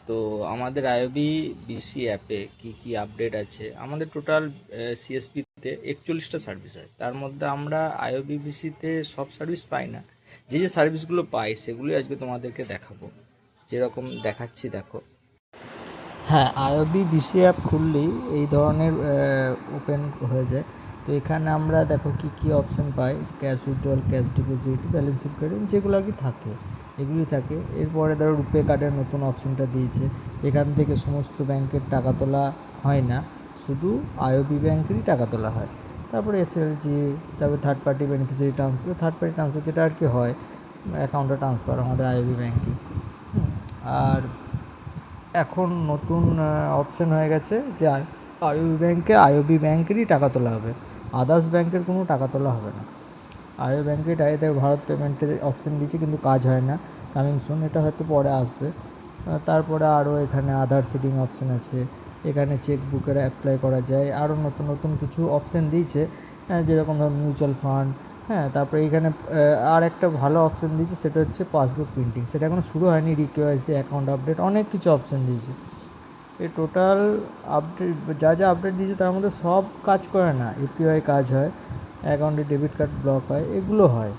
তো আমাদের IOB BC অ্যাপে কি কি আপডেট আছে, আমাদের টোটাল সিএসপিতে 41টা সার্ভিস হয়। তার মধ্যে আমরা আইওবি বিসিতে সব সার্ভিস পাই না, যে যে সার্ভিসগুলো পাই সেগুলোই আজকে তোমাদেরকে দেখাবো। যেরকম দেখাচ্ছি দেখো। হ্যাঁ, আইওবি বিসি অ্যাপ খুললেই এই ধরনের ওপেন হয়ে যায়। তো এখানে আমরা দেখো কি কি অপশন পাই, cash withdrawal, cash deposit, balance credit, যেগুলো আর কি থাকে এগুলি থাকে। এরপরে ধরো রুপে কার্ডের নতুন অপশনটা দিয়েছে। এখান থেকে সমস্ত ব্যাংকের টাকা তোলা হয় না, শুধু আইওবি ব্যাংকেরই টাকা তোলা হয়। তারপরে এসএলজি, তারপরে third party beneficiary transfer, third party transfer যেটা আর কি হয় অ্যাকাউন্টে ট্রান্সফার আমাদের আইওবি ব্যাংকে। আর এখন নতুন অপশন হয়ে গেছে যে আইওবি ব্যাংকেরই টাকা তোলা হবে, আদার্স ব্যাংকের কোনো টাকা তোলা হবে না। আইওবি ব্যাংকের ডাইরেক্ট ভারত পেমেন্টের অপশন দিয়েছে, কিন্তু কাজ হয় না, কামিং সুন, এটা হয়তো পরে আসবে। তারপরে আরও এখানে আধার সিডিং অপশন আছে, এখানে চেকবুকের অ্যাপ্লাই করা যায়, আরও নতুন নতুন কিছু অপশন দিয়েছে, যেরকম ধর মিউচুয়াল ফান্ড। হ্যাঁ, তারপরে এখানে আর একটা ভালো অপশন দিয়েছে, সেটা হচ্ছে পাসবুক প্রিন্টিং, সেটা এখনও শুরু হয়নি। রিকেওয়াইসি, অ্যাকাউন্ট আপডেট, অনেক কিছু অপশন দিয়েছে। এই টোটাল আপডেট যা যা আপডেট দিয়েছে তার মধ্যে সব কাজ করে না, এপিআই কাজ হয়, অ্যাকাউন্টে ডেবিট কার্ড ব্লক হয়, এগুলো হয়।